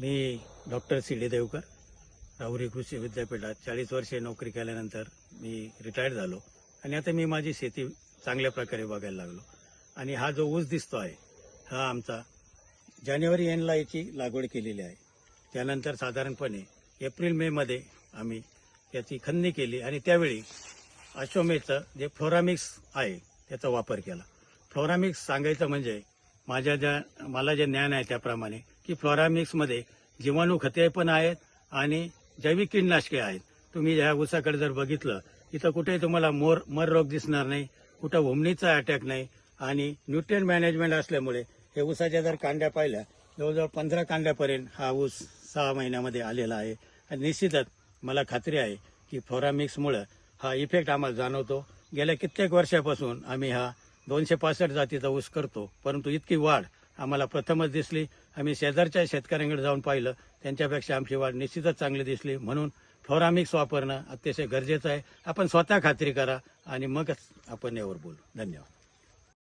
मी doctor C D Devkar, Rahuri कृषी विद्यापीठात 40 वर्षे नोकरी केल्यानंतर मी रिटायर्ड झालो आणि आता मी माझी शेती चांगल्या प्रकारे बघायला लागलो. आणि हा जो ऊस दिसतो आहे हा आमचा जानेवारी एंडला याची लागवड केलेली आहे. त्यानंतर साधारणपणे एप्रिल मे मध्ये आम्ही याची खंदणी केली आणि त्यावेळी अश्वमेधचं जे फ्लोरामिक्स आहे त्याचा वापर केला. फ्लोरामिक्स सांगायचं म्हणजे मला जे ज्ञान आहे त्याप्रमाणे की फ्लोरामिक्समध्ये जीवाणू खते पण आहेत आणि जैविक कीटकनाशके आहेत. तुम्ही ह्या ऊसाकडे जर बघितलं इथं कुठेही तुम्हाला मर रोग दिसणार नाही, कुठं हुमणीचा अटॅक नाही आणि न्यूट्रिएंट मॅनेजमेंट असल्यामुळे हे ऊसाच्या जर कांड्या पाहिल्या जवळजवळ 15 कांड्यापर्यंत हा ऊस 6 महिन्यामध्ये आलेला आहे. आणि निश्चितच मला खात्री आहे की फ्लोरामिक्समुळे हा इफेक्ट आम्हाला जाणवतो. गेल्या कित्येक वर्षापासून आम्ही हा 265 जातीचा ऊस करतो, परंतु इतकी वाढ आम्हाला प्रथमच दिसली. आम्ही शेजारच्या शेतकऱ्यांकडे जाऊन पाहिलं, त्यांच्यापेक्षा आमची वाढ निश्चितच चांगली दिसली. म्हणून फ्लोरामिक्स वापरणं अतिशय गरजेचं आहे. आपण स्वतः खात्री करा आणि मगच आपण यावर बोलू. धन्यवाद.